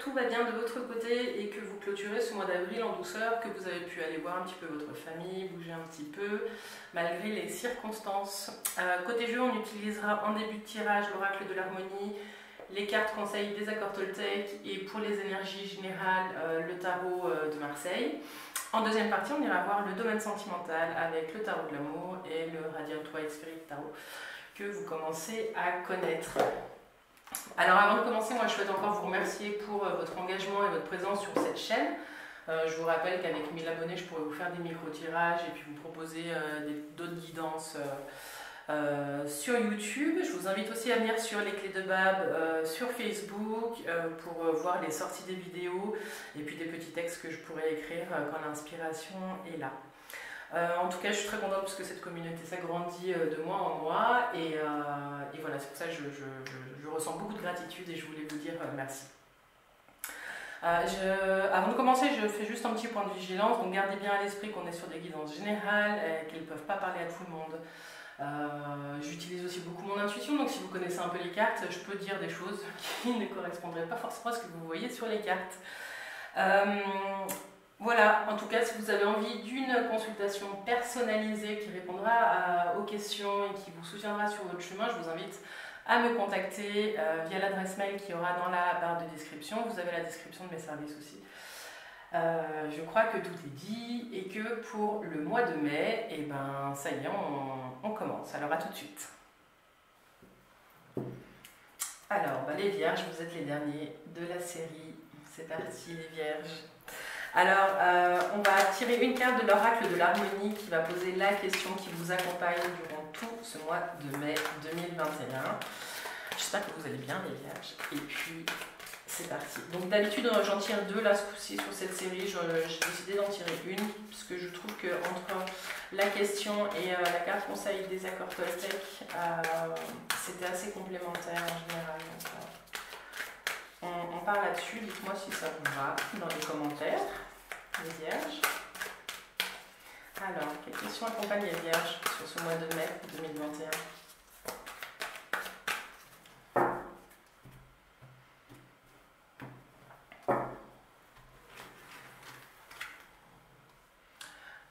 tout va bien de votre côté et que vous clôturez ce mois d'avril en douceur, que vous avez pu aller voir un petit peu votre famille, bouger un petit peu, malgré les circonstances. Côté jeu, on utilisera en début de tirage l'oracle de l'harmonie, les cartes conseils des accords Toltec et pour les énergies générales, le tarot de Marseille. En deuxième partie, on ira voir le domaine sentimental avec le tarot de l'amour et le Radiant White Spirit Tarot que vous commencez à connaître. Alors avant de commencer, moi je souhaite encore vous remercier pour votre engagement et votre présence sur cette chaîne. Je vous rappelle qu'avec 1000 abonnés, je pourrais vous faire des micro-tirages et puis vous proposer d'autres guidances sur YouTube. Je vous invite aussi à venir sur les clés de Bab sur Facebook pour voir les sorties des vidéos et puis des petits textes que je pourrais écrire quand l'inspiration est là. En tout cas, je suis très contente parce que cette communauté s'agrandit de mois en mois et voilà, c'est pour ça que je ressens beaucoup de gratitude et je voulais vous dire merci. Avant de commencer, je fais juste un petit point de vigilance, donc gardez bien à l'esprit qu'on est sur des guidances générales et qu'elles ne peuvent pas parler à tout le monde. J'utilise aussi beaucoup mon intuition, donc si vous connaissez un peu les cartes, je peux dire des choses qui ne correspondraient pas forcément à ce que vous voyez sur les cartes. Voilà, en tout cas, si vous avez envie d'une consultation personnalisée qui répondra aux questions et qui vous soutiendra sur votre chemin, je vous invite à me contacter via l'adresse mail qui aura dans la barre de description. Vous avez la description de mes services aussi. Je crois que tout est dit et que pour le mois de mai, eh ben, ça y est, on commence. Alors à tout de suite. Alors, les vierges, vous êtes les derniers de la série. C'est parti les vierges. Alors, on va tirer une carte de l'oracle de l'harmonie qui va poser la question qui vous accompagne durant tout ce mois de mai 2021. J'espère que vous allez bien les vierges. Et puis, c'est parti. Donc d'habitude, j'en tire deux là ce coup-ci sur cette série. J'ai décidé d'en tirer une parce que je trouve que entre la question et la carte conseil des accords Toltec, c'était assez complémentaire en général. Donc, on part là-dessus. Dites-moi si ça vous va dans les commentaires, les vierges. Alors, quelles questions accompagnent les vierges sur ce mois de mai 2021?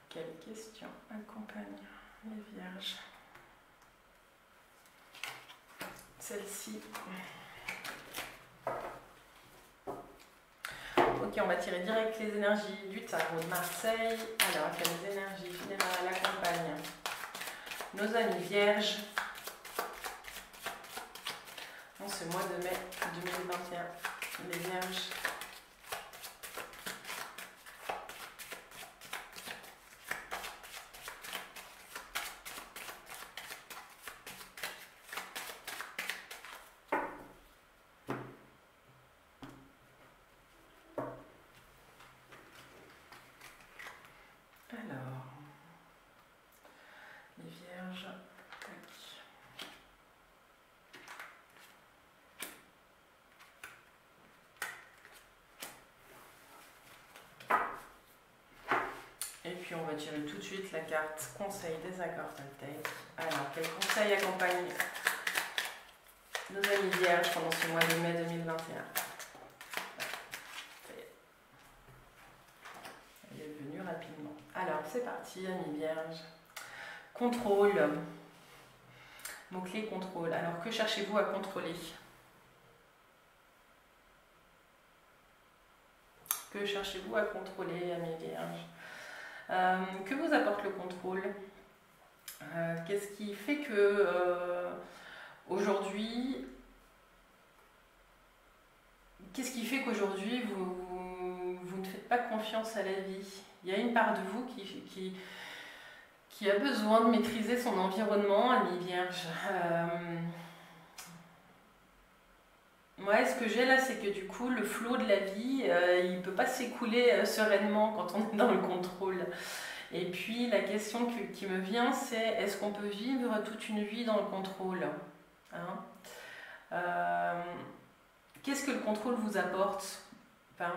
Quelles questions accompagnent les vierges? Celle-ci. Ok, on va tirer direct les énergies du tarot de Marseille. Alors, quelles énergies générales accompagnent nos amis vierges en ce mois de mai 2021? Les vierges. Alors, les vierges, tac. Et puis on va tirer tout de suite la carte conseil des accords Toltec. Alors, quel conseil accompagne nos amis vierges pendant ce mois de mai 2021? Elle est venue rapidement. Alors, c'est parti, amis vierges. Contrôle. Mot-clé contrôle. Alors, que cherchez-vous à contrôler? Que cherchez-vous à contrôler, amis vierges? Que vous apporte le contrôle? Qu'est-ce qui fait que aujourd'hui, vous ne faites pas confiance à la vie? Il y a une part de vous qui a besoin de maîtriser son environnement, amis vierges. Ouais, ce que j'ai là, c'est que du coup, le flot de la vie, il ne peut pas s'écouler sereinement quand on est dans le contrôle. Et puis, la question qui me vient, c'est est-ce qu'on peut vivre toute une vie dans le contrôle, hein? Qu'est-ce que le contrôle vous apporte? Enfin,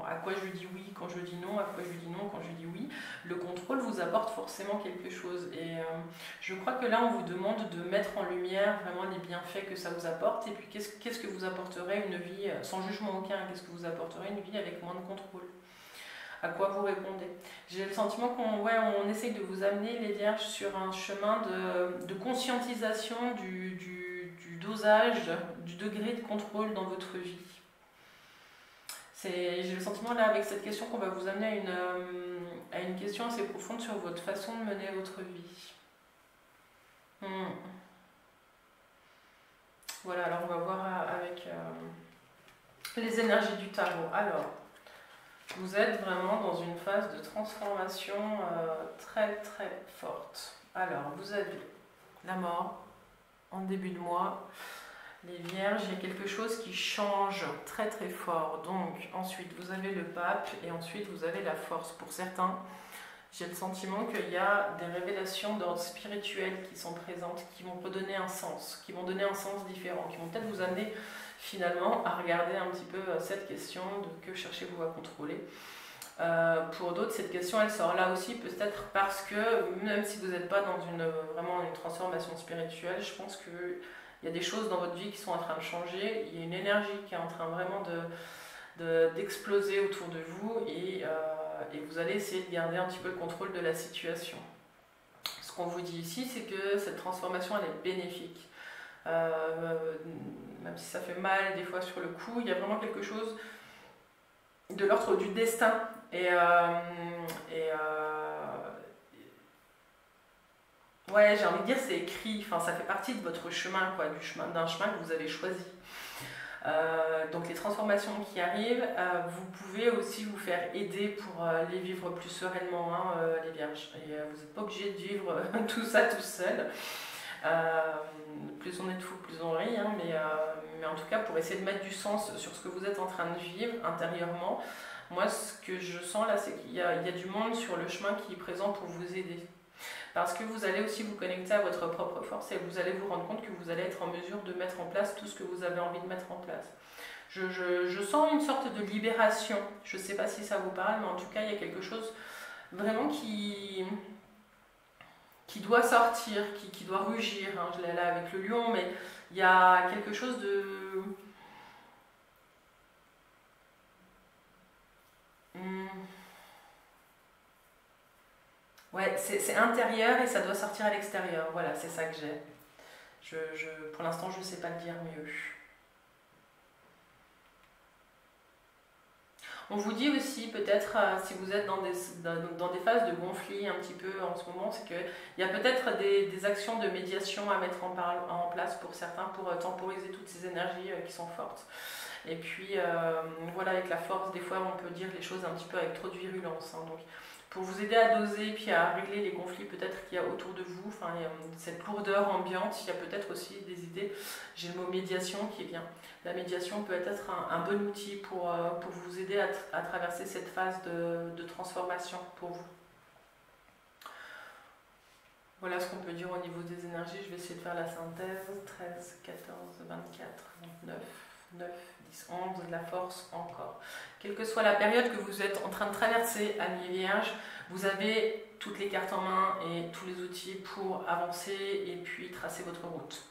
à quoi je dis oui, quand je dis non, à quoi je dis non, quand je dis oui. Le contrôle vous apporte forcément quelque chose. Et je crois que là, on vous demande de mettre en lumière vraiment les bienfaits que ça vous apporte. Et puis, qu'est-ce que vous apporterez une vie, sans jugement aucun, qu'est-ce que vous apporterez une vie avec moins de contrôle? À quoi vous répondez? J'ai le sentiment on essaye de vous amener, les Vierges, sur un chemin de conscientisation du dosage, du degré de contrôle dans votre vie. J'ai le sentiment là avec cette question qu'on va vous amener à une question assez profonde sur votre façon de mener votre vie. Voilà, alors on va voir avec les énergies du tarot. Alors, vous êtes vraiment dans une phase de transformation très très forte. Alors, vous avez la mort en début de mois. Les Vierges, il y a quelque chose qui change très très fort. Donc ensuite vous avez le pape et ensuite vous avez la force. Pour certains, j'ai le sentiment qu'il y a des révélations d'ordre spirituel qui sont présentes, qui vont redonner un sens, qui vont donner un sens différent, qui vont peut-être vous amener finalement à regarder un petit peu cette question de que cherchez-vous à contrôler. Pour d'autres, cette question elle sort là aussi peut-être parce que même si vous n'êtes pas dans vraiment une transformation spirituelle, je pense que il y a des choses dans votre vie qui sont en train de changer, il y a une énergie qui est en train vraiment d'exploser autour de vous et vous allez essayer de garder un petit peu le contrôle de la situation. Ce qu'on vous dit ici, c'est que cette transformation, elle est bénéfique. Même si ça fait mal des fois sur le coup, il y a vraiment quelque chose de l'ordre du destin. Ouais, j'ai envie de dire c'est écrit, enfin ça fait partie de votre chemin, quoi, d'un chemin que vous avez choisi. Donc les transformations qui arrivent, vous pouvez aussi vous faire aider pour les vivre plus sereinement, hein, les Vierges. Et vous n'êtes pas obligé de vivre tout ça tout seul. Plus on est de fous, plus on rit, hein, mais en tout cas pour essayer de mettre du sens sur ce que vous êtes en train de vivre intérieurement, moi ce que je sens là c'est qu'il y a du monde sur le chemin qui est présent pour vous aider. Parce que vous allez aussi vous connecter à votre propre force et vous allez vous rendre compte que vous allez être en mesure de mettre en place tout ce que vous avez envie de mettre en place. Je sens une sorte de libération, je ne sais pas si ça vous parle, mais en tout cas il y a quelque chose vraiment qui doit sortir, qui doit rugir, hein. Je l'ai là avec le lion, mais il y a quelque chose de... Ouais, c'est intérieur et ça doit sortir à l'extérieur. Voilà, c'est ça que j'ai. Pour l'instant, je ne sais pas le dire mieux. On vous dit aussi, peut-être, si vous êtes dans des phases de conflit un petit peu en ce moment, c'est qu'il y a peut-être des actions de médiation à mettre en place pour certains, pour temporiser toutes ces énergies qui sont fortes. Et puis, voilà, avec la force, des fois, on peut dire les choses un petit peu avec trop de virulence. Hein, donc, pour vous aider à doser puis à régler les conflits peut-être qu'il y a autour de vous, enfin, cette lourdeur ambiante, il y a peut-être aussi des idées. J'ai le mot médiation qui est bien. La médiation peut être un bon outil pour vous aider à traverser cette phase de transformation pour vous. Voilà ce qu'on peut dire au niveau des énergies. Je vais essayer de faire la synthèse. 13, 14, 24, 29, 9, 10, 11, de la force encore. Quelle que soit la période que vous êtes en train de traverser, amis Vierges, vous avez toutes les cartes en main et tous les outils pour avancer et puis tracer votre route.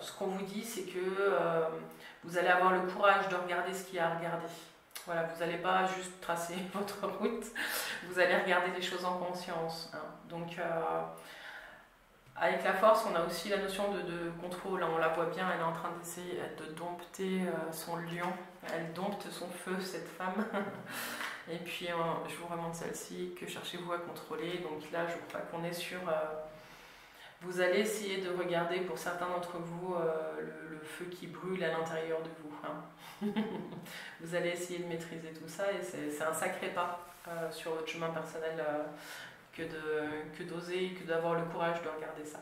Ce qu'on vous dit, c'est que vous allez avoir le courage de regarder ce qu'il y a à regarder. Voilà, vous n'allez pas juste tracer votre route, vous allez regarder les choses en conscience. Hein. Donc, avec la force, on a aussi la notion de contrôle. On la voit bien, elle est en train d'essayer de dompter son lion. Elle dompte son feu, cette femme. Et puis, je vous remonte celle-ci. Que cherchez-vous à contrôler? Donc là, je crois qu'on est sur... vous allez essayer de regarder, pour certains d'entre vous, le feu qui brûle à l'intérieur de vous. Hein. Vous allez essayer de maîtriser tout ça et c'est un sacré pas sur votre chemin personnel que d'oser, que d'avoir le courage de regarder ça.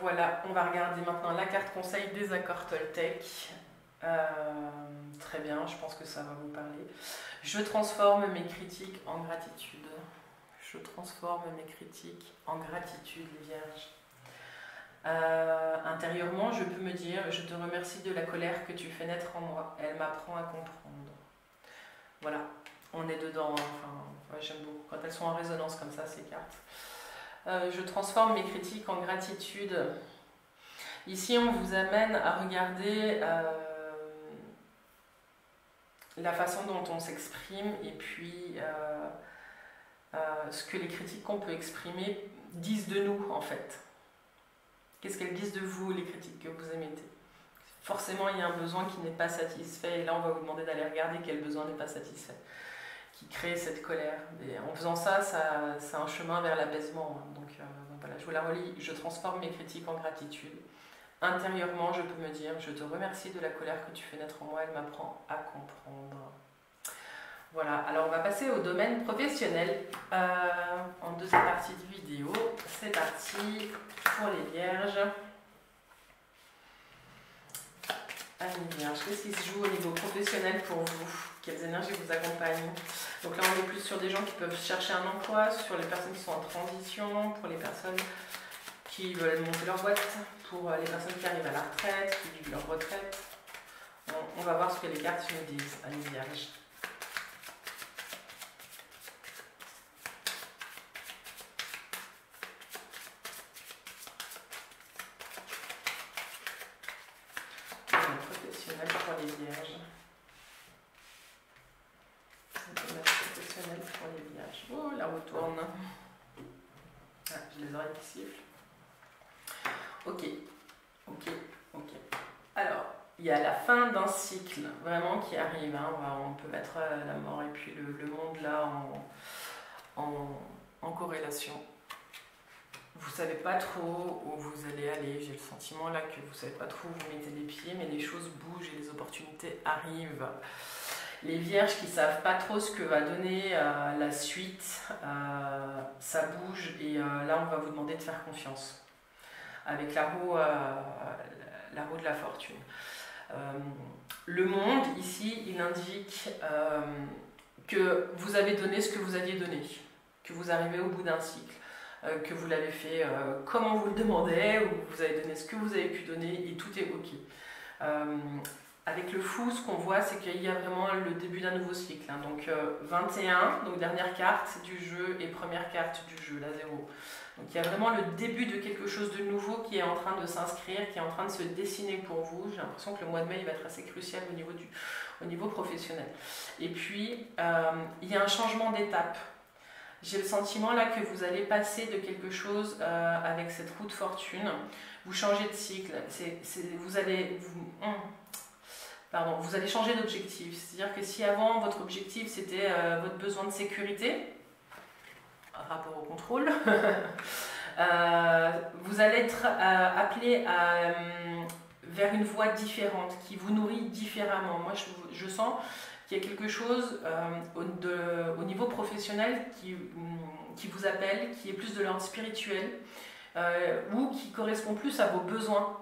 Voilà, on va regarder maintenant la carte conseil des accords Toltec. Très bien, je pense que ça va vous parler. Je transforme mes critiques en gratitude. Je transforme mes critiques en gratitude, les Vierges. Intérieurement, je peux me dire, je te remercie de la colère que tu fais naître en moi. Elle m'apprend à comprendre. Voilà, on est dedans. Enfin, j'aime beaucoup quand elles sont en résonance comme ça, ces cartes. Je transforme mes critiques en gratitude. Ici, on vous amène à regarder la façon dont on s'exprime et puis ce que les critiques qu'on peut exprimer disent de nous, en fait. Qu'est-ce qu'elles disent de vous, les critiques que vous émettez? Forcément, il y a un besoin qui n'est pas satisfait, et là, on va vous demander d'aller regarder quel besoin n'est pas satisfait, qui crée cette colère. Et en faisant ça, c'est un chemin vers l'apaisement. Donc voilà, je vous la relis. Je transforme mes critiques en gratitude. Intérieurement, je peux me dire, je te remercie de la colère que tu fais naître en moi, elle m'apprend à comprendre. Voilà, alors on va passer au domaine professionnel en deuxième partie de vidéo. C'est parti pour les vierges. Allez, vierges, qu'est-ce qui se joue au niveau professionnel pour vous? Quelles énergies vous accompagnent? Donc là, on est plus sur des gens qui peuvent chercher un emploi, sur les personnes qui sont en transition, pour les personnes qui veulent monter leur boîte, pour les personnes qui arrivent à la retraite, qui vivent leur retraite. On va voir ce que les cartes nous disent. Allez, vierges. Professionnel pour les vierges. Professionnel pour les vierges. Oh, la roue tourne. Ah, j'ai les oreilles qui sifflent. Ok. Alors, il y a la fin d'un cycle vraiment qui arrive. Hein. On peut mettre la mort et puis le monde là en corrélation. Vous ne savez pas trop où vous allez aller. J'ai le sentiment là que vous ne savez pas trop où vous mettez les pieds, mais les choses bougent et les opportunités arrivent. Les vierges qui ne savent pas trop ce que va donner la suite, ça bouge et là on va vous demander de faire confiance. Avec la roue de la fortune. Le monde, ici, il indique que vous avez donné ce que vous aviez donné, que vous arrivez au bout d'un cycle. Que vous l'avez fait comme on vous le demandait, ou vous avez donné ce que vous avez pu donner, et tout est ok. Avec le fou, ce qu'on voit, c'est qu'il y a vraiment le début d'un nouveau cycle. Hein. Donc 21, donc dernière carte du jeu, et première carte du jeu, la 0. Donc il y a vraiment le début de quelque chose de nouveau qui est en train de s'inscrire, qui est en train de se dessiner pour vous. J'ai l'impression que le mois de mai il va être assez crucial au niveau professionnel. Et puis, il y a un changement d'étape. J'ai le sentiment là que vous allez passer de quelque chose avec cette roue de fortune. Vous changez de cycle. Vous allez changer d'objectif. C'est-à-dire que si avant votre objectif c'était votre besoin de sécurité, rapport au contrôle, vous allez être appelé vers une voie différente, qui vous nourrit différemment. Moi je sens qu'il y a quelque chose au niveau professionnel qui vous appelle, qui est plus de l'ordre spirituel, ou qui correspond plus à vos besoins.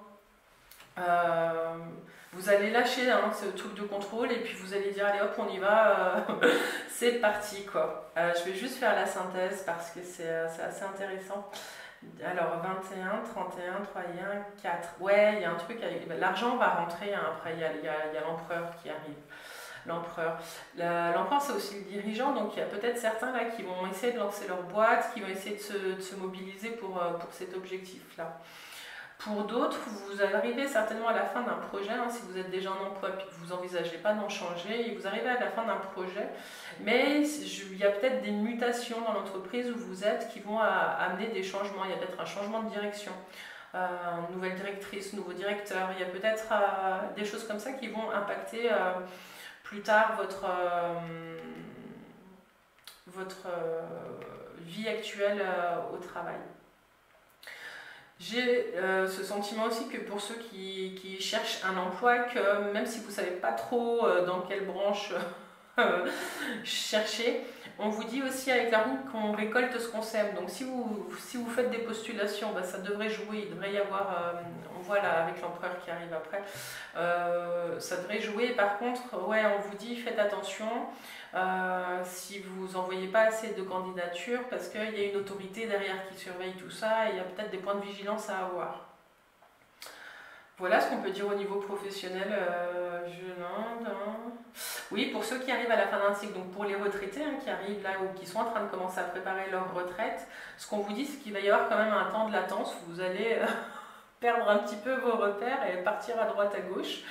Vous allez lâcher ce truc de contrôle et puis vous allez dire allez hop on y va, c'est parti quoi. Je vais juste faire la synthèse parce que c'est assez intéressant. Alors 21, 31, 31, 4. Ouais, il y a un truc, l'argent va rentrer, hein, après il y a l'empereur qui arrive. L'empereur. L'empereur, c'est aussi le dirigeant, donc il y a peut-être certains là qui vont essayer de lancer leur boîte, qui vont essayer de se mobiliser pour cet objectif-là. Pour d'autres, vous arrivez certainement à la fin d'un projet, hein, si vous êtes déjà en emploi et que vous n'envisagez pas d'en changer, et vous arrivez à la fin d'un projet, mais il y a peut-être des mutations dans l'entreprise où vous êtes qui vont amener des changements. Il y a peut-être un changement de direction. Nouvelle directrice, nouveau directeur, il y a peut-être des choses comme ça qui vont impacter plus tard votre vie actuelle au travail. J'ai ce sentiment aussi que pour ceux qui cherchent un emploi, que même si vous ne savez pas trop dans quelle branche chercher, on vous dit aussi avec la roue qu'on récolte ce qu'on sème. Donc si vous faites des postulations, ça devrait jouer, il devrait y avoir, on voit là avec l'empereur qui arrive après, ça devrait jouer. Par contre, ouais, on vous dit faites attention si vous n'envoyez pas assez de candidatures parce qu'il y a une autorité derrière qui surveille tout ça et il y a peut-être des points de vigilance à avoir. Voilà ce qu'on peut dire au niveau professionnel. Oui, pour ceux qui arrivent à la fin d'un cycle, donc pour les retraités qui arrivent là ou qui sont en train de commencer à préparer leur retraite, ce qu'on vous dit, c'est qu'il va y avoir quand même un temps de latence où vous allez perdre un petit peu vos repères et partir à droite à gauche.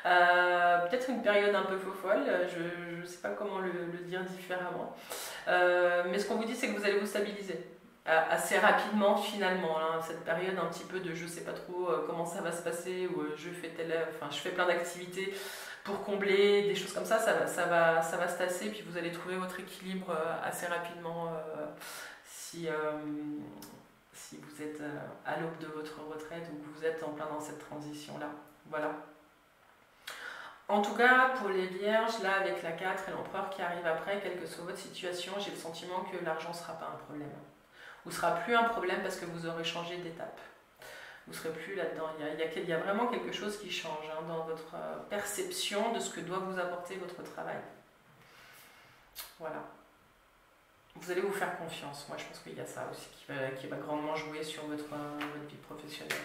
Peut-être une période un peu folle, je ne sais pas comment le dire différemment. Mais ce qu'on vous dit, c'est que vous allez vous stabiliser assez rapidement finalement, hein, cette période un petit peu de je sais pas trop comment ça va se passer, ou je fais plein d'activités pour combler, des choses comme ça, ça va se tasser, puis vous allez trouver votre équilibre assez rapidement si vous êtes à l'aube de votre retraite ou que vous êtes en plein dans cette transition-là. Voilà. En tout cas, pour les vierges, là avec la 4 et l'empereur qui arrive après, quelle que soit votre situation, j'ai le sentiment que l'argent ne sera pas un problème. Ou ne sera plus un problème parce que vous aurez changé d'étape. Vous ne serez plus là-dedans. Il y a vraiment quelque chose qui change dans votre perception de ce que doit vous apporter votre travail. Voilà. Vous allez vous faire confiance. Moi, je pense qu'il y a ça aussi qui va grandement jouer sur votre vie professionnelle.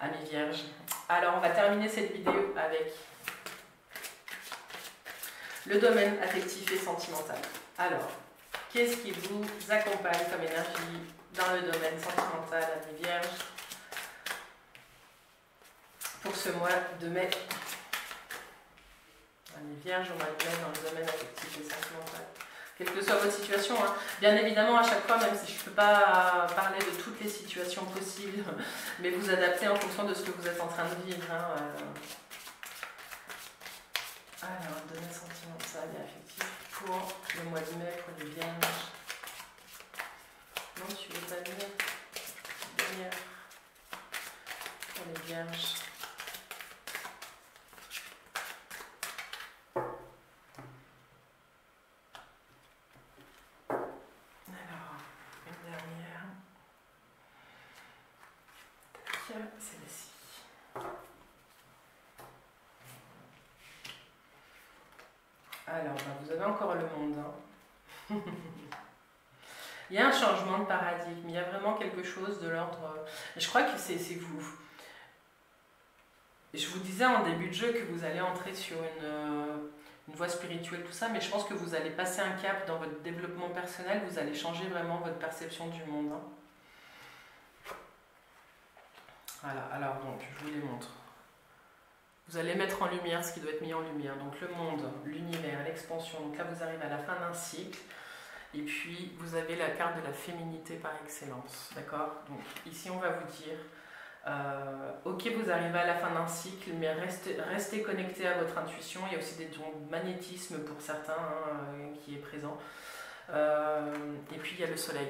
Amis vierges. Alors, on va terminer cette vidéo avec le domaine affectif et sentimental. Alors, qu'est-ce qui vous accompagne comme énergie dans le domaine sentimental, amis vierges, pour ce mois de mai? Amis vierges, on va le mettre dans le domaine affectif et sentimental. Quelle que soit votre situation, hein. Bien évidemment, à chaque fois, même si je ne peux pas parler de toutes les situations possibles, mais vous adaptez en fonction de ce que vous êtes en train de vivre. Alors, domaine sentimental et affectif pour le mois de mai, pour les vierges. Non, tu veux pas lire dernière pour les vierges. Alors, une dernière. C'est celle-ci. Alors, vous avez encore le monde. Il y a un changement de paradigme, il y a vraiment quelque chose de l'ordre... Je crois que c'est vous. Je vous disais en début de jeu que vous allez entrer sur une voie spirituelle, tout ça, mais je pense que vous allez passer un cap dans votre développement personnel, vous allez changer vraiment votre perception du monde. Voilà, alors donc, je vous les montre. Vous allez mettre en lumière ce qui doit être mis en lumière. Donc le monde, l'univers, l'expansion. Donc là, vous arrivez à la fin d'un cycle. Et puis, vous avez la carte de la féminité par excellence. D'accord? Donc ici, on va vous dire, ok, vous arrivez à la fin d'un cycle, mais restez connecté à votre intuition. Il y a aussi des dons de magnétisme pour certains qui est présent. Et puis, il y a le soleil.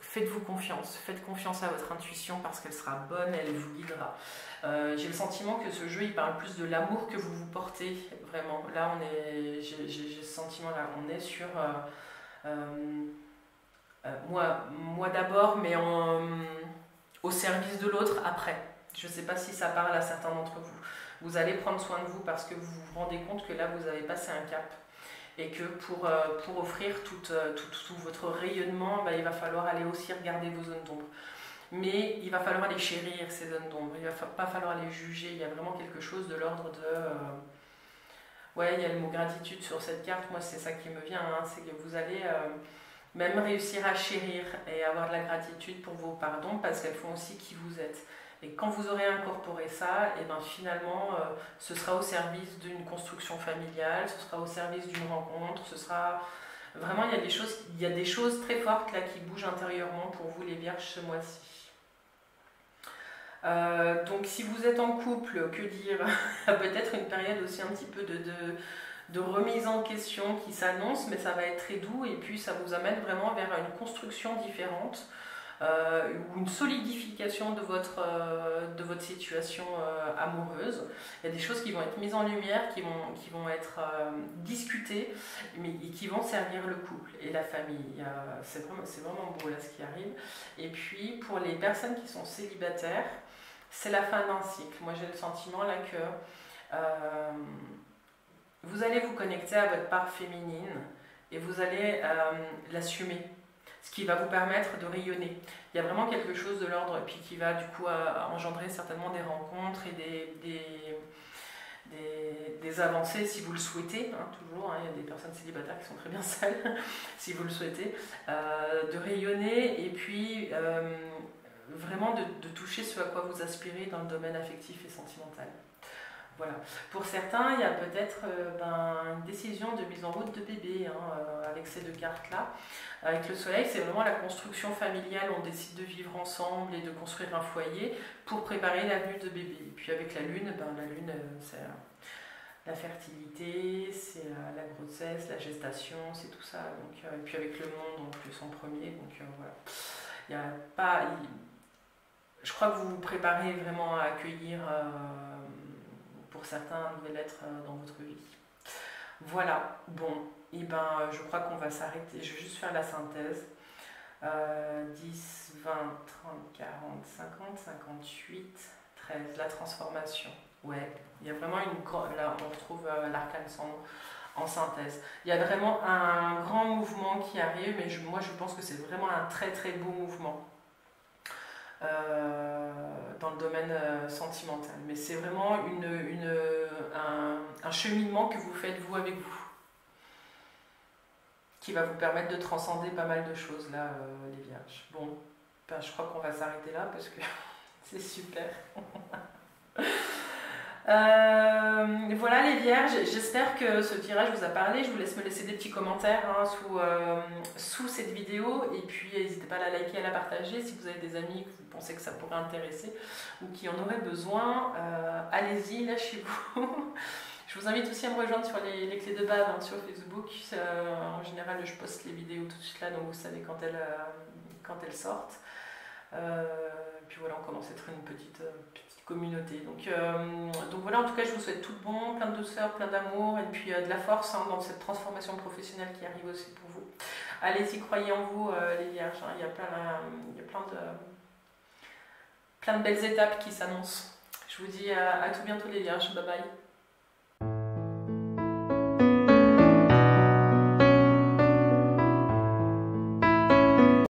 Faites-vous confiance, faites confiance à votre intuition parce qu'elle sera bonne, elle vous guidera. J'ai le sentiment que ce jeu il parle plus de l'amour que vous vous portez, vraiment. Là, j'ai ce sentiment-là, on est sur moi d'abord, mais au service de l'autre après. Je ne sais pas si ça parle à certains d'entre vous. Vous allez prendre soin de vous parce que vous vous rendez compte que là, vous avez passé un cap. Et que pour offrir tout votre rayonnement, il va falloir aller aussi regarder vos zones d'ombre. Mais il va falloir les chérir, ces zones d'ombre. Il ne va pas falloir les juger. Il y a vraiment quelque chose de l'ordre de... Ouais, il y a le mot gratitude sur cette carte. Moi, c'est ça qui me vient. C'est que vous allez même réussir à chérir et avoir de la gratitude pour vos pardons parce qu'elles font aussi qui vous êtes. Et quand vous aurez incorporé ça, et finalement, ce sera au service d'une construction familiale, ce sera au service d'une rencontre, ce sera... Vraiment, il y a des choses très fortes là qui bougent intérieurement pour vous les vierges ce mois-ci. Donc si vous êtes en couple, que dire? Peut-être une période aussi un petit peu de remise en question qui s'annonce, mais ça va être très doux et puis ça vous amène vraiment vers une construction différente. Ou une solidification de votre situation amoureuse. Il y a des choses qui vont être mises en lumière, qui vont être discutées, mais qui vont servir le couple et la famille. C'est vraiment beau là ce qui arrive. Et puis pour les personnes qui sont célibataires, c'est la fin d'un cycle. Moi j'ai le sentiment là que vous allez vous connecter à votre part féminine et vous allez l'assumer. ce qui va vous permettre de rayonner. Il y a vraiment quelque chose de l'ordre, et puis qui va du coup engendrer certainement des rencontres et des avancées si vous le souhaitez, hein, toujours, hein, il y a des personnes célibataires qui sont très bien seules, si vous le souhaitez, de rayonner et puis vraiment de toucher ce à quoi vous aspirez dans le domaine affectif et sentimental. Voilà. Pour certains, il y a peut-être une décision de mise en route de bébé, hein, avec ces deux cartes-là. Avec le soleil, c'est vraiment la construction familiale, on décide de vivre ensemble et de construire un foyer pour préparer la venue de bébé. Et puis avec la lune, c'est la fertilité, c'est la grossesse, la gestation, c'est tout ça. Donc, et puis avec le monde en plus en premier, donc voilà. Il y a pas, je crois que vous vous préparez vraiment à accueillir pour certains un nouvel être dans votre vie. Voilà, bon, et je crois qu'on va s'arrêter. Je vais juste faire la synthèse. 10, 20, 30, 40, 50, 58, 13, la transformation. Ouais, il y a vraiment une grande. Là, on retrouve l'arcane cendre en synthèse. Il y a vraiment un grand mouvement qui arrive, mais moi je pense que c'est vraiment un très très beau mouvement dans le domaine sentimental. Mais c'est vraiment un cheminement que vous faites vous avec vous, qui va vous permettre de transcender pas mal de choses là, les vierges. Bon, je crois qu'on va s'arrêter là parce que c'est super. Voilà les vierges, j'espère que ce tirage vous a parlé. Je vous laisse me laisser des petits commentaires hein, sous cette vidéo, et puis n'hésitez pas à la liker et à la partager si vous avez des amis que vous pensez que ça pourrait intéresser ou qui en auraient besoin. Allez-y, lâchez-vous. Je vous invite aussi à me rejoindre sur les clés de base hein, sur Facebook. En général, je poste les vidéos tout de suite là, donc vous savez quand elles sortent. Puis voilà, on commence à être une petite communauté. Donc voilà, en tout cas, je vous souhaite tout de bon, plein de douceur, plein d'amour, et puis de la force hein, dans cette transformation professionnelle qui arrive aussi pour vous. Allez-y, croyez en vous, les vierges. Hein, il y a plein de belles étapes qui s'annoncent. Je vous dis à tout bientôt, les vierges. Bye bye.